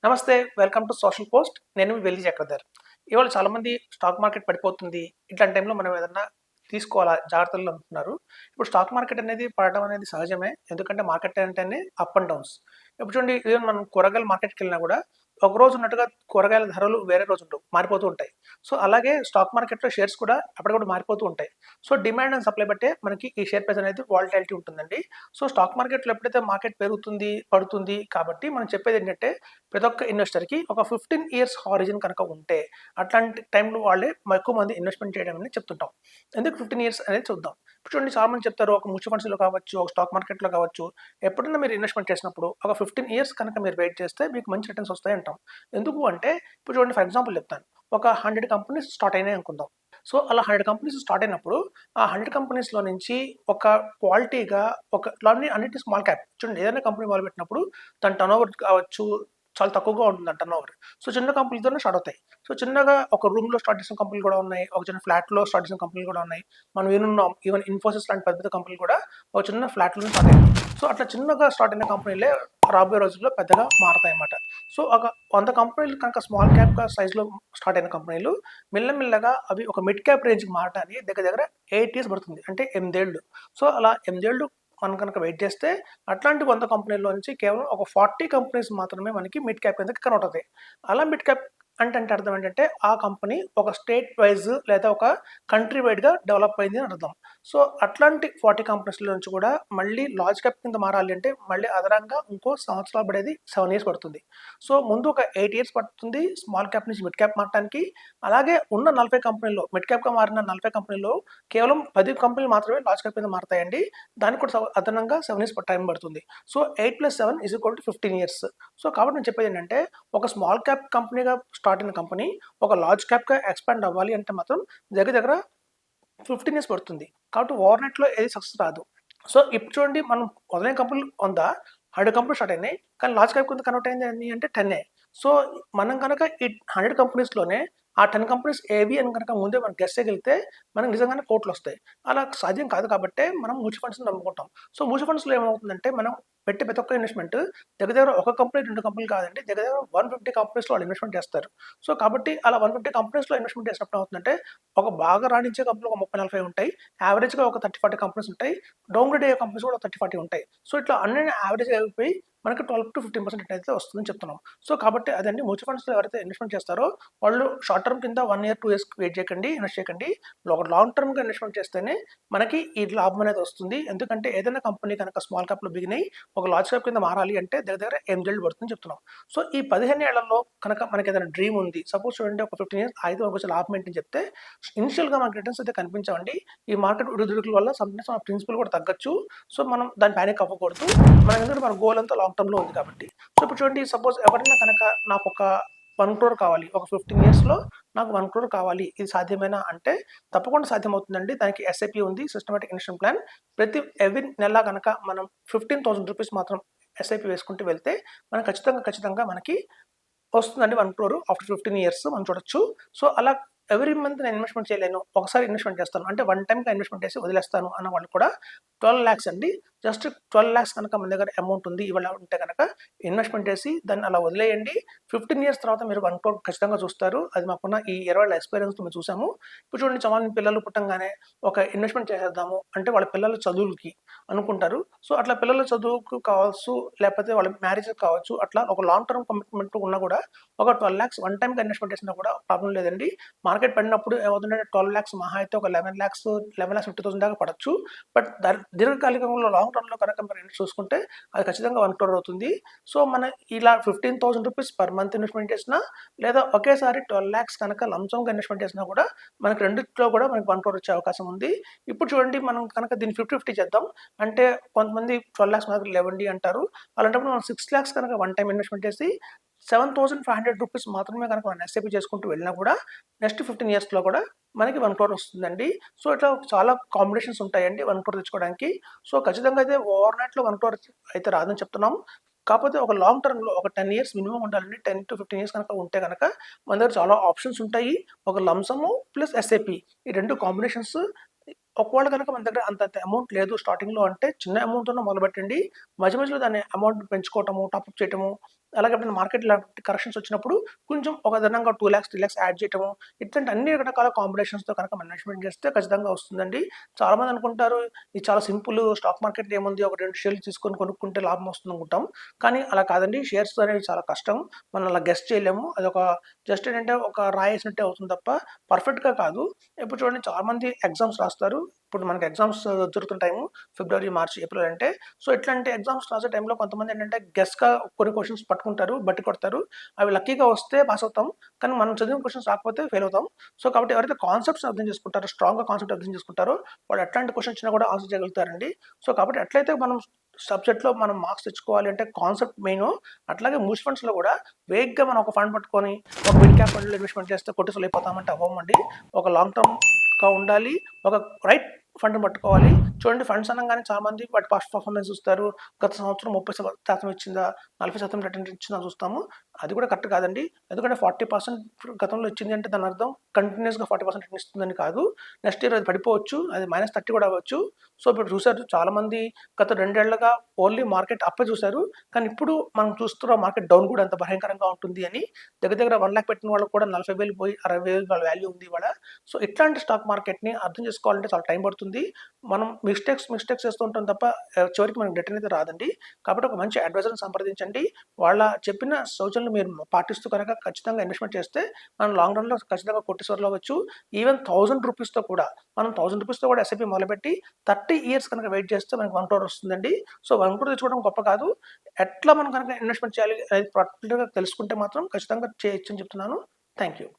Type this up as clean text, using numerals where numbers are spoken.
నమస్తే. Welcome to social post. నేను మీ వెల్లి చక్రధర్. ఇవాళ చాలామంది స్టాక్ మార్కెట్ పడిపోతుంది. ఇట్లాంటి టైంలో మనం ఏదన్నా తీసుకోవాలా జాగ్రత్తలు అంటున్నారు. ఇప్పుడు స్టాక్ మార్కెట్ అనేది పడడం అనేది సహజమే. ఎందుకంటే మార్కెట్ అంటేనే అప్ అండ్ డౌన్స్. ఇప్పుడు చూడండి, ఈవెన్ మనం కూరగాయల మార్కెట్‌కెళ్ళినా గూడా ఒకరోజు ఉన్నట్టుగా కూరగాయల ధరలు వేరే రోజు ఉండవు. మారిపోతూ ఉంటాయి. సో, అలాగే స్టాక్ మార్కెట్‌లో షేర్స్ కూడా అప్పటికప్పుడు మారిపోతూ ఉంటాయి. సో, డిమాండ్ అండ్ సప్లై బట్టే మనకి ఈ షేర్ ప్రైస్ అనేది వాలటాలిటీ ఉంటుందండి. సో, స్టాక్ మార్కెట్‌లో ఎప్పుడైతే మార్కెట్ పెరుగుతుంది, పడుతుంది కాబట్టి మనం చెప్పేదేంటంటే ప్రతి ఒక్క ఇన్వెస్టర్‌కి ఒక 15 ఇయర్స్ హారిజన్ కనుక ఉంటే, అట్లాంటి టైంలో వాళ్ళే ఎక్కువ మంది ఇన్వెస్ట్‌మెంట్ చేయడం అనేది చెప్తుంటాం. ఎందుకు 15 ఇయర్స్ అనేది చూద్దాం. ఇప్పుడు చూడండి, చాలా మంది చెప్తారు ఒక మ్యూచువల్ ఫండ్స్‌లో కావచ్చు, ఒక స్టాక్ మార్కెట్‌లో కావచ్చు, ఎప్పుడైనా మీరు ఇన్వెస్ట్‌మెంట్ చేసినప్పుడు ఒక 15 ఇయర్స్ కనుక మీరు వెయిట్ చేస్తే మీకు మంచి రిటర్న్స్ వస్తాయి అంటాం. ఎందుకు అంటే, ఇప్పుడు చూడండి, ఫర్ ఎగ్జాంపుల్ చెప్తాను. ఒక 100 కంపెనీస్ స్టార్ట్ అయినాయి అనుకుందాం. సో, అలా 100 కంపెనీస్ స్టార్ట్ అయినప్పుడు ఆ 100 కంపెనీస్‌లో నుంచి ఒక క్వాలిటీగా అన్నిటి స్మాల్ క్యాప్. చూడండి, ఏదైనా కంపెనీ మొదలుపెట్టినప్పుడు దాని టర్నోవర్ కావచ్చు చాలా తక్కువగా ఉంటుంది టర్నోవర్. సో, చిన్న కంపెనీలతోనే స్టార్ట్ అవుతాయి. సో, చిన్నగా ఒక రూమ్‌లో స్టార్ట్ చేసిన కంపెనీలు కూడా ఉన్నాయి. ఒక చిన్న ఫ్లాట్‌లో స్టార్ట్ చేసిన కంపెనీలు కూడా ఉన్నాయి. మనం వినున్నాం. ఈవెన్ ఇన్ఫోసిస్ లాంటి పెద్ద పెద్ద కంపెనీలు కూడా ఒక చిన్న ఫ్లాట్‌లోనే స్టార్ట్ అయ్యాయి. సో, అట్లా చిన్నగా స్టార్ట్ అయిన కంపెనీలే రాబోయే రోజుల్లో పెద్దగా మారతాయన్నమాట. సో, ఒక 100 కంపెనీలు కనుక స్మాల్ క్యాప్‌గా సైజ్‌లో స్టార్ట్ అయిన కంపెనీలు మెల్లమెల్లగా అవి ఒక మిడ్ క్యాప్ రేంజ్‌కి మారటానికి దగ్గర దగ్గర 8 ఇయర్స్ పడుతుంది. అంటే 8 ఏళ్ళు. సో, అలా 8 ఏళ్ళు మనం కనుక వెయిట్ చేస్తే అట్లాంటి 100 కంపెనీల్లో నుంచి కేవలం ఒక 40 కంపెనీస్ మాత్రమే మనకి మిడ్ క్యాప్ కిందకి కన్వర్ట్ అవుతాయి. అలా మిడ్ క్యాప్ అంటే అర్థం ఏంటంటే, ఆ కంపెనీ ఒక స్టేట్ వైజ్ లేదా ఒక కంట్రీ వైడ్‌గా డెవలప్ అయింది అని అర్థం. సో, అట్లాంటి 40 కంపెనీస్‌లో నుంచి కూడా మళ్ళీ లార్జ్ క్యాప్ కింద మారాలి అంటే మళ్ళీ అదనంగా ఇంకో సంవత్సరాలు పడేది 7 ఇయర్స్ పడుతుంది. సో, ముందు ఒక 8 ఇయర్స్ పడుతుంది స్మాల్ క్యాప్ నుంచి మిడ్ క్యాప్ మారటానికి. అలాగే ఉన్న 40 కంపెనీల్లో మిడ్ క్యాప్‌గా మారిన 40 కంపెనీల్లో కేవలం 10 కంపెనీలు మాత్రమే లార్జ్ క్యాప్ కింద మారతాయండి. దానికి కూడా అదనంగా 7 ఇయర్స్ టైం పడుతుంది. So, 8 + 7 = 15 years. సో, కాబట్టి నేను చెప్పేదేంటంటే, ఒక స్మాల్ క్యాప్ కంపెనీగా స్టార్ట్ అయిన కంపెనీ ఒక లార్జ్ క్యాప్‌గా ఎక్స్‌పాండ్ అవ్వాలి అంటే మాత్రం దగ్గర దగ్గర 15 ఇయర్స్ పడుతుంది. కాబట్టి ఓవర్‌నైట్‌లో ఏది సక్సెస్ రాదు. సో, ఇప్పుడు చూడండి, మనం మొదలైన కంపెనీలు 100 కంపెనీలు స్టార్ట్ అయినాయి. కానీ లార్జ్ క్యాప్ కింద కన్వర్ట్ అయింది ఎన్ని అంటే 10 సో, మనం గనక ఈ 100 కంపెనీస్‌లోనే ఆ 10 కంపెనీస్ ఏవి అని గనక ముందే మనం గెస్ చేయగలిగితే మనకు నిజంగానే కోట్లొస్తాయి. అలా సాధ్యం కాదు కాబట్టే మనం మ్యూచువల్ ఫండ్స్‌ని నమ్ముకుంటాం. సో, మ్యూచువల్ ఫండ్స్‌లో ఏమవుతుందంటే, మనం పెట్టే ప్రతి ఒక్క ఇన్వెస్ట్‌మెంట్ దగ్గర దగ్గర ఒక కంపెనీ, 2 కంపెనీలు కాదండి. దగ్గర దగ్గర 150 కంపెనీస్‌లో వాళ్ళు ఇన్వెస్ట్‌మెంట్ చేస్తారు. సో, కాబట్టి అలా 150 కంపెనీస్‌లో ఇన్వెస్ట్‌మెంట్ చేసినప్పుడు ఏమవుతుందంటే, ఒక బాగా రాణించే కంపెనీలు ఒక 30, 40 ఉంటాయి. యావరేజ్‌గా ఒక 30, 40 కంపెనీస్ ఉంటాయి. డౌన్‌గ్రేడ్ అయ్యే కంపెనీస్ కూడా 30, 40 ఉంటాయి. సో, ఇట్లా అన్నీ యావరేజ్‌గా అయిపోయి మనకి 12-15% అయితే వస్తుందని చెప్తున్నాం. సో, కాబట్టి అదండి, మ్యూచువల్ ఫండ్స్‌లో ఎవరైతే ఇన్వెస్ట్‌మెంట్ చేస్తారో వాళ్ళు షార్ట్ టర్మ్ కింద 1 ఇయర్, 2 ఇయర్స్ వెయిట్ చేయకండి, ఇన్వెస్ట్ చేయకండి. ఒక లాంగ్ టర్మ్‌గా ఇన్వెస్ట్‌మెంట్ చేస్తేనే మనకి ఈ లాభం అనేది వస్తుంది. ఎందుకంటే ఏదైనా కంపెనీ కనుక స్మాల్ క్యాప్‌లో బిగిన్ అయ్యి ఒక లార్జ్ క్యాప్ కింద మారాలి అంటే దగ్గర దగ్గర 8 ఏళ్ళు పడుతుందని చెప్తున్నాం. సో, ఈ 15 ఏళ్లలో కనుక మనకేదైనా డ్రీమ్ ఉంది. సపోజ్ చూడండి, ఒక 15 ఇయర్స్ అయితే మనకొచ్చే లాభం ఏంటని చెప్తే, ఇనిషియల్‌గా మనకు రిటర్న్స్ అయితే కనిపించవండి. ఈ మార్కెట్ ఒడిదుడుకుల వల్ల సమ్‌టైమ్స్ మన ప్రిన్సిపల్ కూడా తగ్గొచ్చు. సో, మనం దాన్ని పానిక్ అవ్వకూడదు. ఎందుకంటే మన గోల్ అంతా లాంగ్ టర్మ్‌లో ఉంది కాబట్టి. సో, ఇప్పుడు చూడండి, సపోజ్ ఎవరైనా కనుక నాకొక 1,00,00,000 కావాలి. ఒక 15 ఇయర్స్‌లో నాకు 1,00,00,000 కావాలి. ఇది సాధ్యమేనా అంటే తప్పకుండా సాధ్యమవుతుందండి. దానికి ఎస్ఐపి ఉంది. Systematic investment plan. ఎవ్రీ నెల గనక మనం ₹15,000 మాత్రం ఎస్ఐపి వేసుకుంటూ వెళ్తే మనం ఖచ్చితంగా మనకి వస్తుందండి 1,00,00,000 ఆఫ్టర్ 15 ఇయర్స్ మనం చూడొచ్చు. సో, అలా ఎవ్రీ మంత్ నేను ఇన్వెస్ట్‌మెంట్ చేయలేను. ఒకసారి ఇన్వెస్ట్‌మెంట్ చేస్తాను. అంటే వన్ టైమ్‌గా ఇన్వెస్ట్‌మెంట్ చేసి వదిలేస్తాను అన్న వాళ్ళు కూడా 12,00,000 అండి. జస్ట్ 12,00,000 కనుక మన దగ్గర అమౌంట్ ఉంది ఇవాళ ఉంటే గనక ఇన్వెస్ట్‌మెంట్ చేసి దాన్ని అలా వదిలేయండి. 15 ఇయర్స్ తర్వాత మీరు 1,00,00,000 ఖచ్చితంగా చూస్తారు. అది మాకున్న ఈ 20 ఏళ్ల ఎక్స్‌పీరియన్స్‌తో మేము చూసాము. ఇప్పుడు చూడండి, చాలామంది పిల్లలు పుట్టంగానే ఒక ఇన్వెస్ట్‌మెంట్ చేసేద్దాము అంటే వాళ్ళ పిల్లల చదువులకి అనుకుంటారు. సో, అట్లా పిల్లల చదువుకు కావచ్చు, లేకపోతే వాళ్ళ మ్యారేజ్‌కి కావచ్చు, అట్లా ఒక లాంగ్ టర్మ్ కమిట్మెంట్ ఉన్నా కూడా ఒక 12,00,000 వన్ టైమ్‌గా ఇన్వెస్ట్‌మెంట్ చేసినా కూడా ప్రాబ్లమ్ లేదండి. మార్కెట్ పడినప్పుడు ఏమవుతుందంటే 12,00,000 మహా అయితే ఒక 11,50,000 దాకా పడొచ్చు. బట్ దీర్ఘకాలికంలో లాంగ్ టర్మ్‌లో కనుక మీరు చూసుకుంటే అది ఖచ్చితంగా 1,00,00,000 అవుతుంది. సో, మన ఇలా ₹15,000 పర్ మంత్ ఇన్వెస్ట్‌మెంట్ చేసినా, లేదా ఒకేసారి 12,00,000 కనుక లంసమ్‌గా ఇన్వెస్ట్‌మెంట్ చేసినా కూడా మనకి రెండిట్లో కూడా మనకి 1,00,00,000 వచ్చే అవకాశం ఉంది. ఇప్పుడు చూడండి, మనం కనుక దీన్ని 50-50 చేద్దాం. అంటే కొంతమంది 12,00,000 మనకు లేవండి అంటారు. అలాంటప్పుడు మనం 6,00,000 కనుక వన్ టైమ్ ఇన్వెస్ట్‌మెంట్ చేసి ₹7,500 మాత్రమే కనుక మనం ఎస్ఐపి చేసుకుంటూ వెళ్ళినా కూడా నెక్స్ట్ 15 ఇయర్స్‌లో కూడా మనకి 1,00,00,000 వస్తుందండి. సో, ఇట్లా చాలా కాంబినేషన్స్ ఉంటాయండి 1,00,00,000 తెచ్చుకోవడానికి. సో, ఖచ్చితంగా అయితే ఓవర్‌నైట్‌లో 1,00,00,000 అయితే రాదని చెప్తున్నాం. కాకపోతే ఒక లాంగ్ టర్మ్‌లో ఒక 10 ఇయర్స్ మినిమమ్ ఉండాలండి. 10-15 ఇయర్స్ కనుక ఉంటే గనక మన దగ్గర చాలా ఆప్షన్స్ ఉంటాయి. ఒక లంప్ సమ్ ప్లస్ ఎస్ఐపి ఈ 2 కాంబినేషన్స్ ఒకవేళ కనుక మన దగ్గర అంత అమౌంట్ లేదు స్టార్టింగ్‌లో అంటే చిన్న అమౌంట్‌తోనే మొదలుపెట్టండి. మధ్య మధ్యలో దాన్ని అమౌంట్ పెంచుకోవటము, టాపప్ చేయటము, అలాగే ఎప్పుడైనా మార్కెట్‌లో కరెక్షన్స్ వచ్చినప్పుడు కొంచెం ఒక అదనంగా 2,00,000, 3,00,000 యాడ్ చేయటము. ఇట్లాంటి అన్ని రకాల కాంబినేషన్స్‌తో కనుక మేనేజ్‌మెంట్ చేస్తే ఖచ్చితంగా వస్తుందండి. చాలామంది అనుకుంటారు ఇది చాలా సింపుల్ స్టాక్ మార్కెట్ ఏముంది ఒక 2 షేర్లు తీసుకొని కొనుక్కుంటే లాభం వస్తుంది అనుకుంటాం. కానీ అలా కాదండి. షేర్స్ అనేవి చాలా కష్టం. మనం అలా గెస్ చేయలేము. అదొక జస్ట్ ఏంటంటే ఒక రాయేసినట్టే అవుతుంది తప్ప పర్ఫెక్ట్‌గా కాదు. ఇప్పుడు చూడండి చాలామంది ఎగ్జామ్స్ రాస్తారు. ఇప్పుడు మనకి ఎగ్జామ్స్ జరుగుతున్న టైము ఫిబ్రవరి, మార్చ్, ఏప్రిల్ అంటే. సో, ఇట్లాంటి ఎగ్జామ్స్ రాసే టైంలో కొంతమంది ఏంటంటే గెస్‌గా కొన్ని క్వెషన్స్ పట్టుకుంటారు, బట్టి కొడతారు. అవి లక్కీగా వస్తే పాస్ అవుతాం. కానీ మనం చదివిన క్వెషన్స్ రాకపోతే ఫెయిల్ అవుతాం. సో, కాబట్టి ఎవరైతే కాన్సెప్ట్స్‌ని అర్థం చేసుకుంటారో, స్ట్రాంగ్‌గా కాన్సెప్ట్ అర్థం చేసుకుంటారో వాళ్ళు ఎట్లాంటి క్వెషన్ ఇచ్చినా కూడా ఆన్సర్ చేయగలుగుతారండి. సో, కాబట్టి ఎట్లయితే మనం సబ్జెక్ట్‌లో మనం మార్క్స్ తెచ్చుకోవాలి అంటే కాన్సెప్ట్ మెయిను. అట్లాగే మ్యూచువల్ ఫండ్స్‌లో కూడా వేగ్గా మనం ఒక ఫండ్ పట్టుకొని ఒక మిడ్ క్యాప్ ఫండ్‌లో ఇన్వెస్ట్‌మెంట్ చేస్తే కోటీశ్వరులు అయిపోతామంటే అవ్వమండి. ఒక లాంగ్ టర్మ్‌గా ఉండాలి. ఒక రైట్ ఫండ్‌ని పట్టుకోవాలి. చూడండి ఫండ్స్ అనంగానే చాలామంది వాటి పాస్ట్ పర్ఫార్మెన్స్ చూస్తారు. గత సంవత్సరం 30% ఇచ్చిందా? 40% రిటర్న్ ఇచ్చిందా చూస్తాము. అది కూడా కరెక్ట్ కాదండి. ఎందుకంటే 40% గతంలో ఇచ్చింది అంటే దాని అర్థం కంటిన్యూయస్‌గా 40% రిటర్న్ ఇస్తుందని కాదు. నెక్స్ట్ ఇయర్ అది పడిపోవచ్చు. అది -30 కూడా అవ్వచ్చు. సో, ఇప్పుడు చూసారు చాలామంది గత 2 ఏళ్లుగా ఓన్లీ మార్కెట్ అప్పే చూసారు. కానీ ఇప్పుడు మనం చూస్తున్న మార్కెట్ డౌన్ కూడా అంత భయంకరంగా ఉంటుంది అని దగ్గర దగ్గర 1,00,000 పెట్టిన వాళ్ళకి కూడా 40,000 పోయి 60,000 వాళ్ళ వాల్యూ ఉంది ఇవాళ. సో, ఇట్లాంటి స్టాక్ మార్కెట్‌ని అర్థం చేసుకోవాలంటే చాలా టైం పడుతుంది. మనం మిస్టేక్స్ చేస్తూ ఉంటాం తప్ప చివరికి మనకు రిటర్న్ అయితే రాదండి. కాబట్టి ఒక మంచి అడ్వైజర్‌ని సంప్రదించండి. వాళ్ళ చెప్పిన సూచనలు మీరు పాటిస్తూ కనుక ఖచ్చితంగా ఇన్వెస్ట్‌మెంట్ చేస్తే మనం లాంగ్ రన్‌లో ఖచ్చితంగా కోటీశ్వరులు అవ్వచ్చు. ఈవెన్ ₹1000 కూడా మనం ₹1000 కూడా ఎస్ఐపి మొదలుపెట్టి 30 ఇయర్స్ కనుక వెయిట్ చేస్తే మనకు 1,00,00,000 వస్తుందండి. సో, 1,00,00,000 తెచ్చుకోవడం గొప్ప కాదు. ఎట్లా మనం కనుక ఇన్వెస్ట్‌మెంట్ చేయాలి అనేది పర్టిక్యులర్‌గా తెలుసుకుంటే మాత్రం ఖచ్చితంగా చేయొచ్చని చెప్తున్నాను. Thank you.